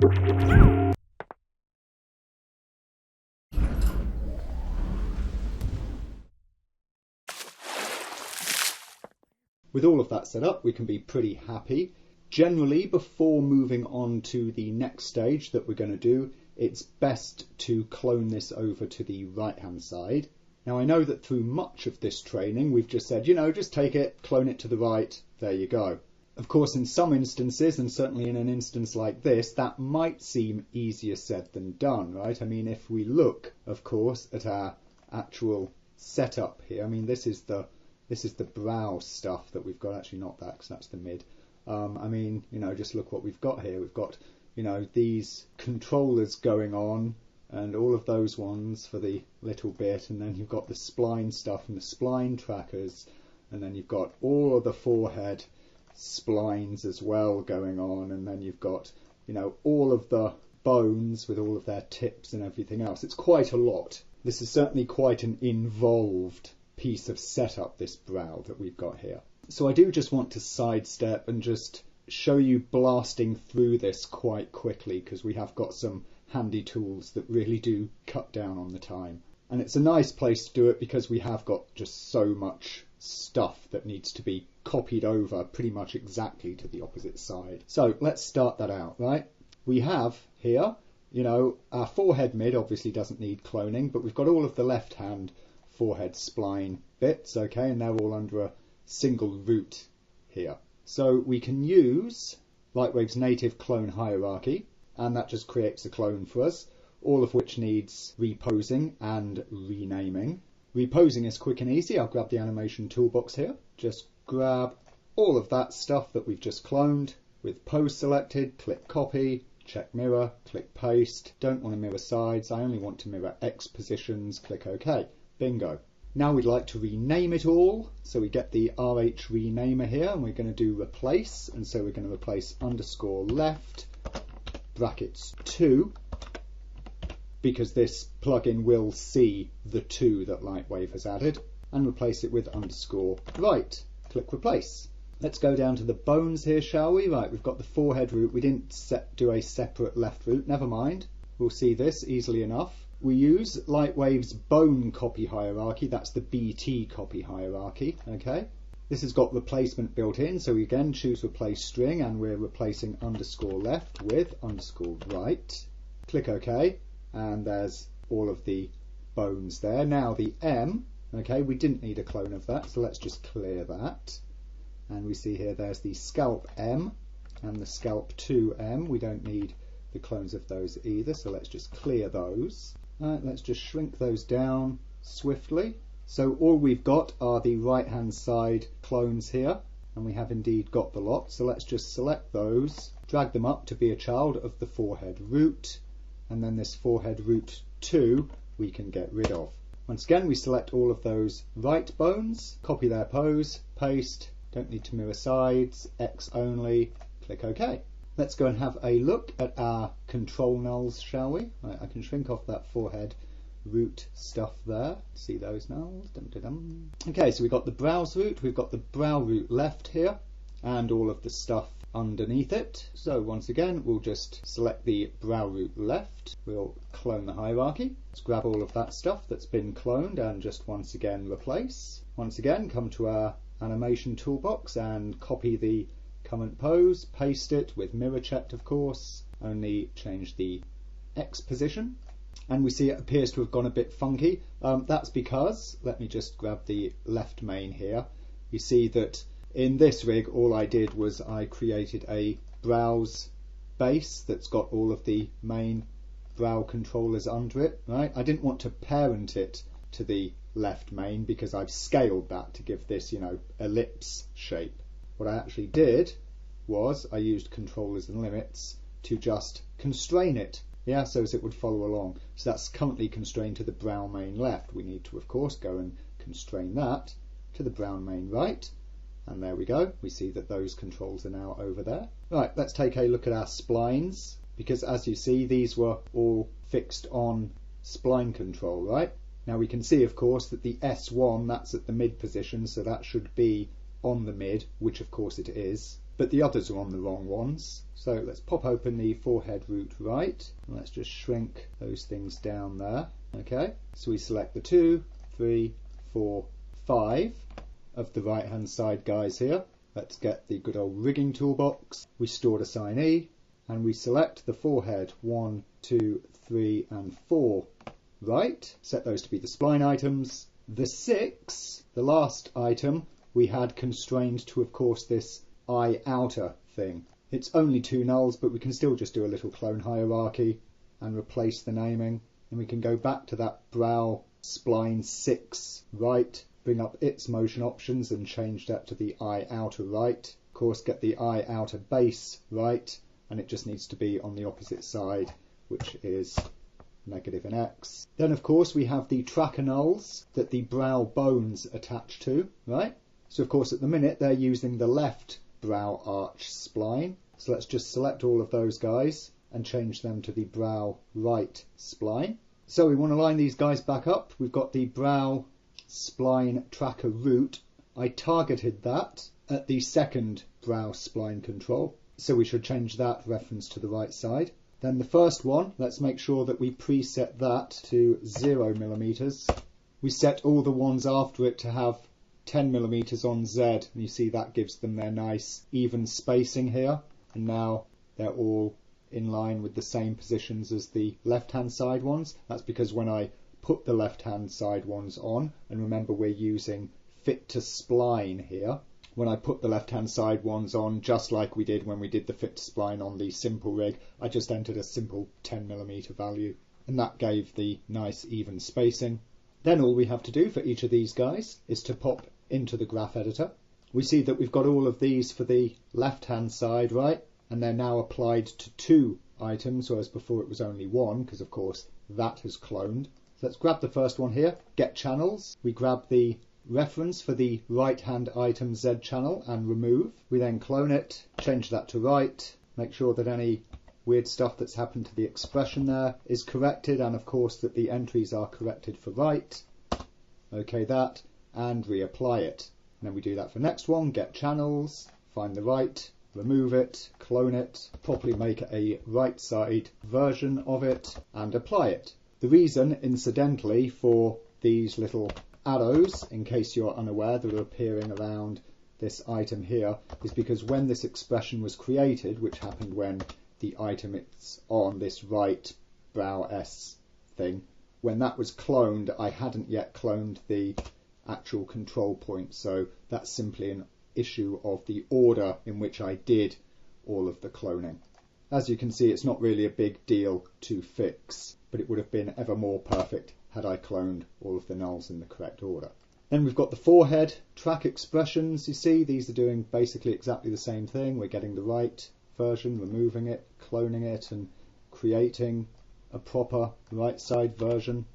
With all of that set up, we can be pretty happy. Generally, before moving on to the next stage that we're going to do, it's best to clone this over to the right-hand side. Now, I know that through much of this training, we've just said, just take it, clone it to the right, there you go. Of course, in some instances, and certainly in an instance like this, that might seem easier said than done, right? I mean, if we look, of course, at our actual setup here, I mean, this is the brow stuff that we've got. Actually, not that, because that's the mid. I mean, just look what we've got here. We've got, these controllers going on and all of those ones for the little bit. And then you've got the spline stuff and the spline trackers. And then you've got all of the forehead splines as well going on. And then you've got, all of the bones with all of their tips and everything else. It's quite a lot. This is certainly quite an involved piece of setup, this brow that we've got here. So I do just want to sidestep and just show you blasting through this quite quickly, because we have got some handy tools that really do cut down on the time. And it's a nice place to do it because we have got just so much stuff that needs to be copied over pretty much exactly to the opposite side. So let's start that out, right? We have here, our forehead mid obviously doesn't need cloning, but we've got all of the left hand forehead spline bits, okay, and they're all under a single root here. So we can use Lightwave's native clone hierarchy, and that just creates a clone for us, all of which needs reposing and renaming. Reposing is quick and easy. I'll grab the animation toolbox here, just grab all of that stuff that we've just cloned with pose selected, click copy, check mirror, click paste. Don't want to mirror sides, I only want to mirror X positions, click OK. Bingo. Now we'd like to rename it all, so we get the RH renamer here, and we're going to do replace, and so we're going to replace underscore left brackets 2, because this plugin will see the 2 that Lightwave has added, and replace it with underscore right. Click replace. Let's go down to the bones here, shall we? Right, we've got the forehead root. We didn't do a separate left root. Never mind. We'll see this easily enough. We use Lightwave's bone copy hierarchy. That's the BT copy hierarchy. Okay. This has got replacement built in. So we again choose replace string, and we're replacing underscore left with underscore right. Click OK. And there's all of the bones there. Now the M. Okay, we didn't need a clone of that, so let's just clear that. And we see here there's the scalp M and the scalp 2M. We don't need the clones of those either, so let's just clear those. Right, let's just shrink those down swiftly. So all we've got are the right hand side clones here, and we have indeed got the lot. So let's just select those, drag them up to be a child of the forehead root, and then this forehead root 2 we can get rid of. Once again, we select all of those right bones, copy their pose, paste, don't need to mirror sides, X only, click OK. Let's go and have a look at our control nulls, shall we? Right, I can shrink off that forehead root stuff there. See those nulls? Dum, dum, dum. Okay, so we've got the brows root, we've got the brow root left here, and all of the stuff underneath it. So once again, we'll just select the brow root left. We'll clone the hierarchy. Let's grab all of that stuff that's been cloned and just once again replace. Once again, come to our animation toolbox and copy the current pose, paste it with mirror checked, of course, only change the X position. And we see it appears to have gone a bit funky. That's because, let me just grab the left main here. You see that in this rig, all I did was I created a brows base that's got all of the main brow controllers under it, right? I didn't want to parent it to the left main because I've scaled that to give this, ellipse shape. What I actually did was I used controllers and limits to just constrain it, so as it would follow along. So that's currently constrained to the brown main left. We need to, of course, go and constrain that to the brown main right. And there we go. We see that those controls are now over there. Right, let's take a look at our splines, because as you see, these were all fixed on spline control, right? Now we can see, of course, that the S1, that's at the mid position, so that should be on the mid, which of course it is. but the others are on the wrong ones. So let's pop open the forehead root right, and let's just shrink those things down there. Okay, so we select the 2, 3, 4, 5 of the right hand side guys here. Let's get the good old rigging toolbox. We stored assignee, and we select the forehead 1, 2, 3 and 4 right. Set those to be the spline items. The 6, the last item, we had constrained to, of course, this eye outer thing. It's only 2 nulls, but we can still just do a little clone hierarchy and replace the naming. And we can go back to that brow spline 6 right, bring up its motion options and change that to the eye outer right. Of course, get the eye outer base right, and it just needs to be on the opposite side, which is negative in X. Then, of course, we have the tracker nulls that the brow bones attach to, right? So, of course, at the minute, they're using the left brow arch spline. So let's just select all of those guys and change them to the brow right spline. So we want to line these guys back up. We've got the brow spline tracker root. I targeted that at the second brow spline control, so we should change that reference to the right side. Then the first one, let's make sure that we preset that to 0 millimeters. We set all the ones after it to have 10 millimeters on Z, and you see that gives them their nice even spacing here. And now they're all in line with the same positions as the left-hand side ones. That's because when I put the left-hand side ones on, and remember we're using fit to spline here, when I put the left-hand side ones on, just like we did when we did the fit to spline on the simple rig, I just entered a simple 10mm value, and that gave the nice even spacing. Then all we have to do for each of these guys is to pop into the graph editor. We see that we've got all of these for the left-hand side, right? And they're now applied to 2 items, whereas before it was only 1, because of course that has cloned. So let's grab the first one here, get channels. We grab the reference for the right-hand item Z channel and remove. We then clone it, change that to right, make sure that any weird stuff that's happened to the expression there is corrected, and of course that the entries are corrected for right. OK that, and reapply it. And then we do that for next one, get channels, find the right, remove it, clone it, properly make a right side version of it and apply it. The reason, incidentally, for these little arrows, in case you're unaware, that are appearing around this item here, is because when this expression was created, which happened when the item is on this right brow S thing, when that was cloned, I hadn't yet cloned the actual control point, so that's simply an issue of the order in which I did all of the cloning. As you can see, it's not really a big deal to fix, but it would have been ever more perfect had I cloned all of the nulls in the correct order. Then we've got the forehead track expressions. You see, these are doing basically exactly the same thing. We're getting the right version, removing it, cloning it, and creating a proper right side version.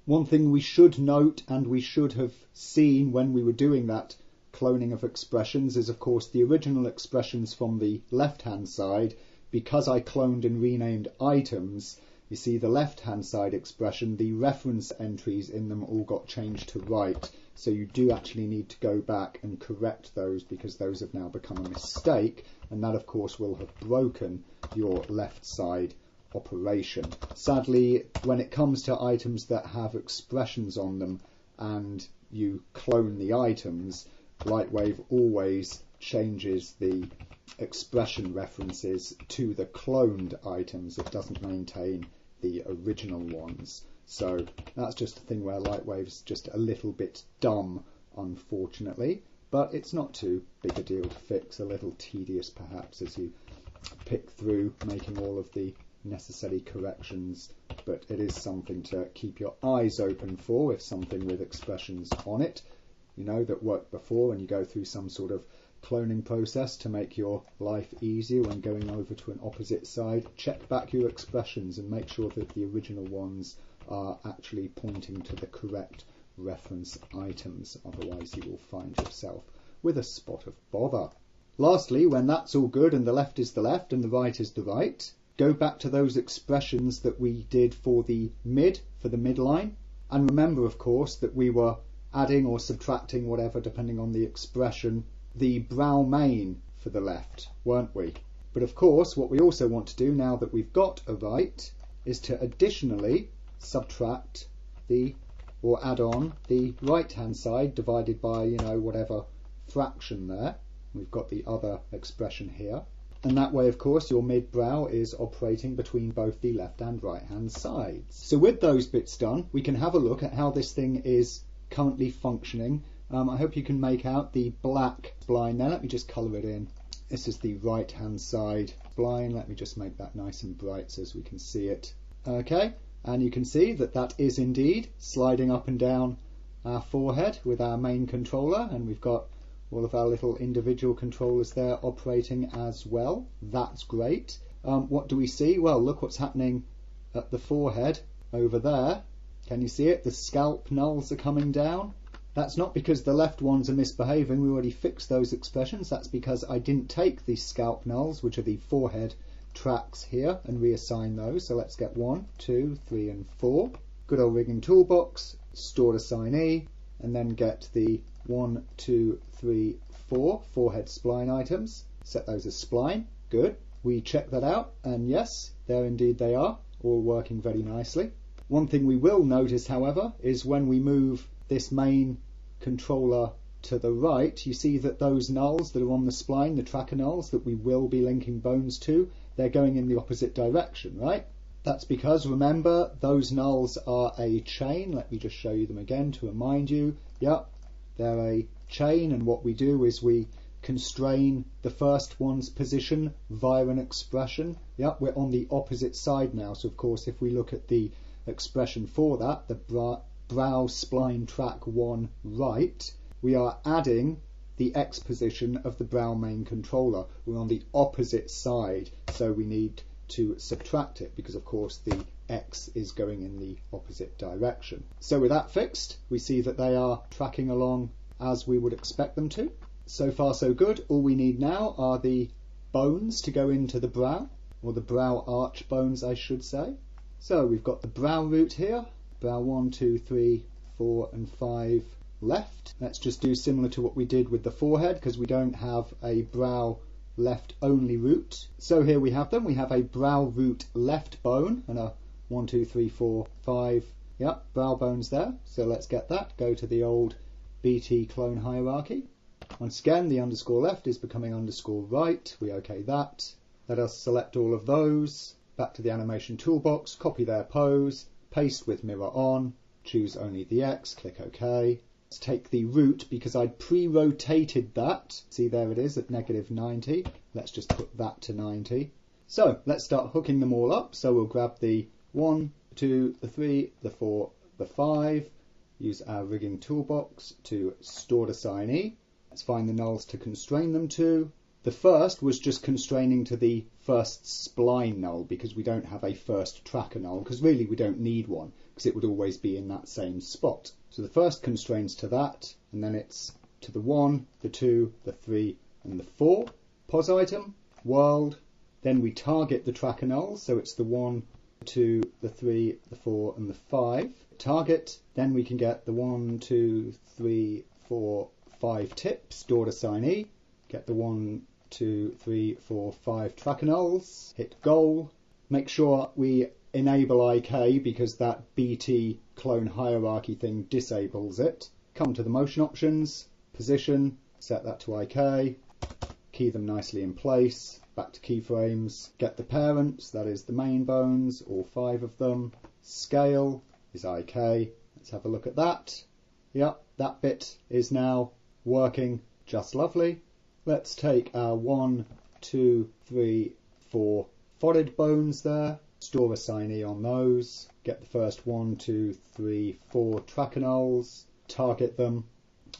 One thing we should note, and we should have seen when we were doing that cloning of expressions, is of course the original expressions from the left hand side. Because I cloned and renamed items, you see the left hand side expression, the reference entries in them all got changed to right, so you do actually need to go back and correct those, because those have now become a mistake, and that of course will have broken your left side operation. Sadly, when it comes to items that have expressions on them and you clone the items, Lightwave always changes the expression references to the cloned items. It doesn't maintain the original ones. So that's just a thing where Lightwave's just a little bit dumb, unfortunately, but it's not too big a deal to fix. A little tedious perhaps as you pick through making all of the necessary corrections, but it is something to keep your eyes open for if something with expressions on it, you know, that worked before, and you go through some sort of cloning process to make your life easier when going over to an opposite side. Check back your expressions and make sure that the original ones are actually pointing to the correct reference items, otherwise you will find yourself with a spot of bother. Lastly, when that's all good and the left is the left and the right is the right, go back to those expressions that we did for the midline, and remember of course that we were adding or subtracting whatever depending on the expression. The brow main for the left, weren't we? But of course, what we also want to do now that we've got a right is to additionally subtract or add on the right hand side divided by, you know, whatever fraction there. We've got the other expression here. And that way, of course, your mid-brow is operating between both the left and right hand sides. So with those bits done, we can have a look at how this thing is currently functioning. I hope you can make out the black spline there. Let me just colour it in. This is the right hand side spline. Let me just make that nice and bright so as we can see it. Okay, and you can see that that is indeed sliding up and down our forehead with our main controller, and we've got all of our little individual controllers there operating as well. That's great. What do we see? Well, look what's happening at the forehead over there. Can you see it? The scalp nulls are coming down. That's not because the left ones are misbehaving. We already fixed those expressions. That's because I didn't take the scalp nulls, which are the forehead tracks here, and reassign those. So let's get 1, 2, 3 and 4. Good old rigging toolbox, stored assignee, and then get the 1, 2, 3, 4 forehead spline items. Set those as spline. Good. We check that out, and yes, there indeed they are, all working very nicely. One thing we will notice, however, is when we move this main controller to the right, you see that those nulls that are on the spline, the tracker nulls that we will be linking bones to, they're going in the opposite direction, right? That's because, remember, those nulls are a chain. Let me just show you them again to remind you. Yep, they're a chain, and what we do is we constrain the first one's position via an expression. Yep, we're on the opposite side now, so of course if we look at the expression for that, the brow spline track 1 right, we are adding the X position of the brow main controller. We're on the opposite side, so we need to subtract it because of course the X is going in the opposite direction. So with that fixed, we see that they are tracking along as we would expect them to. So far so good. All we need now are the bones to go into the brow, or the brow arch bones I should say. So we've got the brow root here, brow 1, 2, 3, 4 and 5 left. Let's just do similar to what we did with the forehead because we don't have a brow left only root. So here we have them. We have a brow root left bone and a 1, 2, 3, 4, 5 brow bones there. So let's get that. Go to the old BT clone hierarchy. Once again, the underscore left is becoming underscore right. We OK that. Let us select all of those. Back to the animation toolbox, copy their pose, paste with mirror on, choose only the X, click OK. Let's take the root because I'd pre-rotated that. See, there it is at -90. Let's just put that to 90. So let's start hooking them all up. So we'll grab the 1, 2, the 3, the 4, the 5. Use our rigging toolbox to stored assignee. Let's find the nulls to constrain them to. The first was just constraining to the first spline null because we don't have a first tracker null, because really we don't need one because it would always be in that same spot. So the first constrains to that, and then it's to the 1, the 2, the 3 and the 4. Pos item, world, then we target the tracker nulls, so it's the 1, the 2, the 3, the 4 and the 5. Target, then we can get the 1, 2, 3, 4, 5 tips, stored assignee, get the 1, 2, 3, 4, 5 tracker nulls, hit goal, make sure we enable IK because that BT clone hierarchy thing disables it. Come to the motion options, position, set that to IK, key them nicely in place, back to keyframes, get the parents, that is the main bones, all 5 of them, scale is IK, let's have a look at that. Yep, that bit is now working just lovely. Let's take our 1, 2, 3, 4 forehead bones there, store assignee on those, get the first 1, 2, 3, 4 tracker nulls, target them.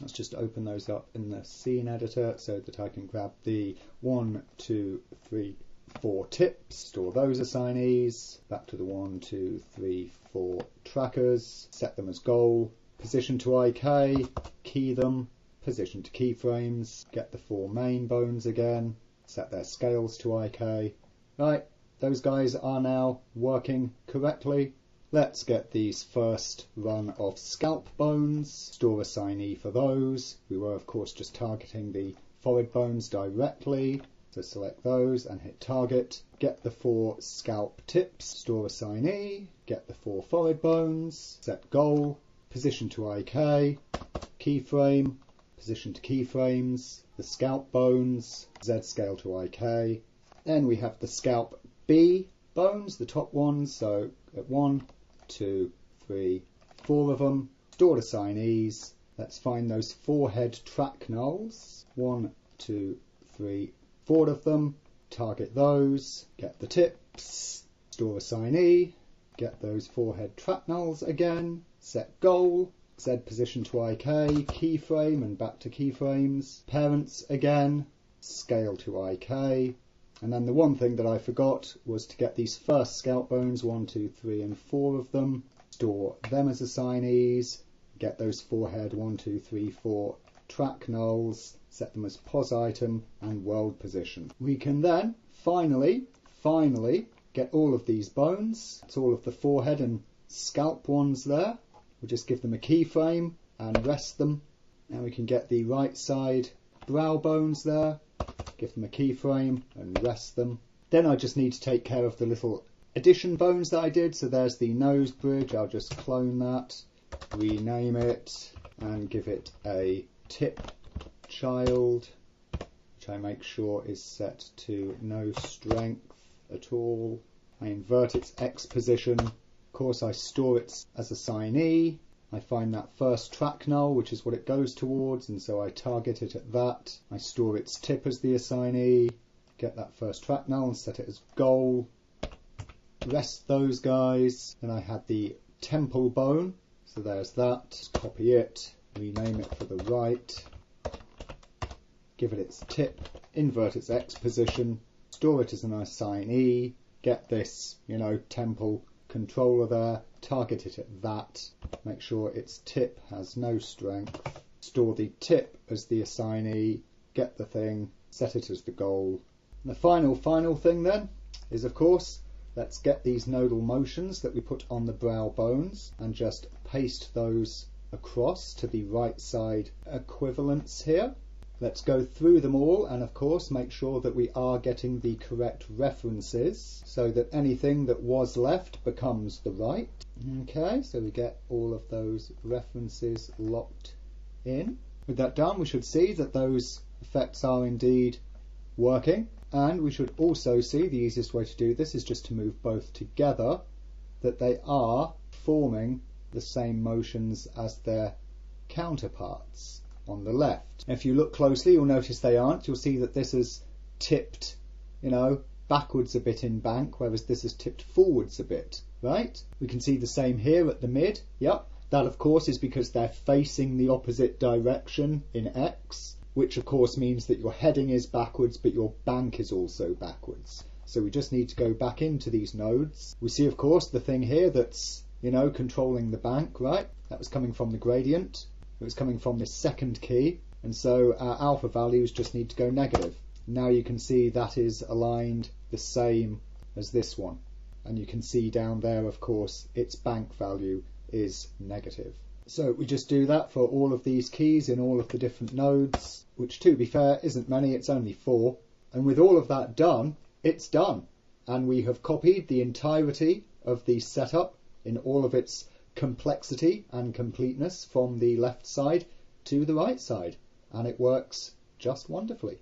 Let's just open those up in the scene editor so that I can grab the 1, 2, 3, 4 tips, store those assignees, back to the 1, 2, 3, 4 trackers, set them as goal, position to IK, key them, position to keyframes, get the 4 main bones again, set their scales to IK. Right, those guys are now working correctly. Let's get these first run of scalp bones, store assignee for those. We were of course just targeting the forehead bones directly. So select those and hit target. Get the 4 scalp tips, store assignee, get the 4 forehead bones, set goal, position to IK, keyframe, position to keyframes, the scalp bones, Z scale to IK. Then we have the scalp B bones, the top ones, so at 1, 2, 3, 4 of them, stored assignees. Let's find those forehead track nulls, 1, 2, 3, 4 of them, target those, get the tips, store assignee, get those forehead track nulls again, set goal, Z position to IK, keyframe and back to keyframes, parents again, scale to IK, and then the one thing that I forgot was to get these first scalp bones, 1, 2, 3 and 4 of them, store them as assignees, get those forehead 1, 2, 3, 4 track nulls, set them as pos item and world position. We can then finally get all of these bones. It's all of the forehead and scalp ones there. We'll just give them a keyframe and rest them. And we can get the right side brow bones there, give them a keyframe and rest them. Then I just need to take care of the little addition bones that I did. So there's the nose bridge. I'll just clone that, rename it and give it a tip child, which I make sure is set to no strength at all. I invert its X position. Of course, I store it as assignee. I find that first track null, which is what it goes towards, and so I target it at that. I store its tip as the assignee, get that first track null and set it as goal. Rest those guys. Then I had the temple bone, so there's that. Just copy it, rename it for the right, give it its tip, invert its X position, store it as an assignee, get this, temple controller there, target it at that, make sure its tip has no strength, store the tip as the assignee, get the thing, set it as the goal. And the final thing then is, of course, let's get these nodal motions that we put on the brow bones and just paste those across to the right side equivalents here. Let's go through them all and of course make sure that we are getting the correct references so that anything that was left becomes the right. Okay, so we get all of those references locked in. With that done, we should see that those effects are indeed working, and we should also see the easiest way to do this is just to move both together, that they are forming the same motions as their counterparts on the left. If you look closely, you'll notice they aren't. You'll see that this is tipped, backwards a bit in bank, whereas this is tipped forwards a bit, right? We can see the same here at the mid. Yep, that of course is because they're facing the opposite direction in X, which of course means that your heading is backwards, but your bank is also backwards. So we just need to go back into these nodes. We see, of course, the thing here that's, controlling the bank, right? That was coming from the gradient. It was coming from this second key, and so our alpha values just need to go negative. Now you can see that is aligned the same as this one, and you can see down there, of course, its bank value is negative. So we just do that for all of these keys in all of the different nodes, which to be fair isn't many, it's only 4. And with all of that done, it's done. And we have copied the entirety of the setup in all of its complexity and completeness from the left side to the right side, and it works just wonderfully.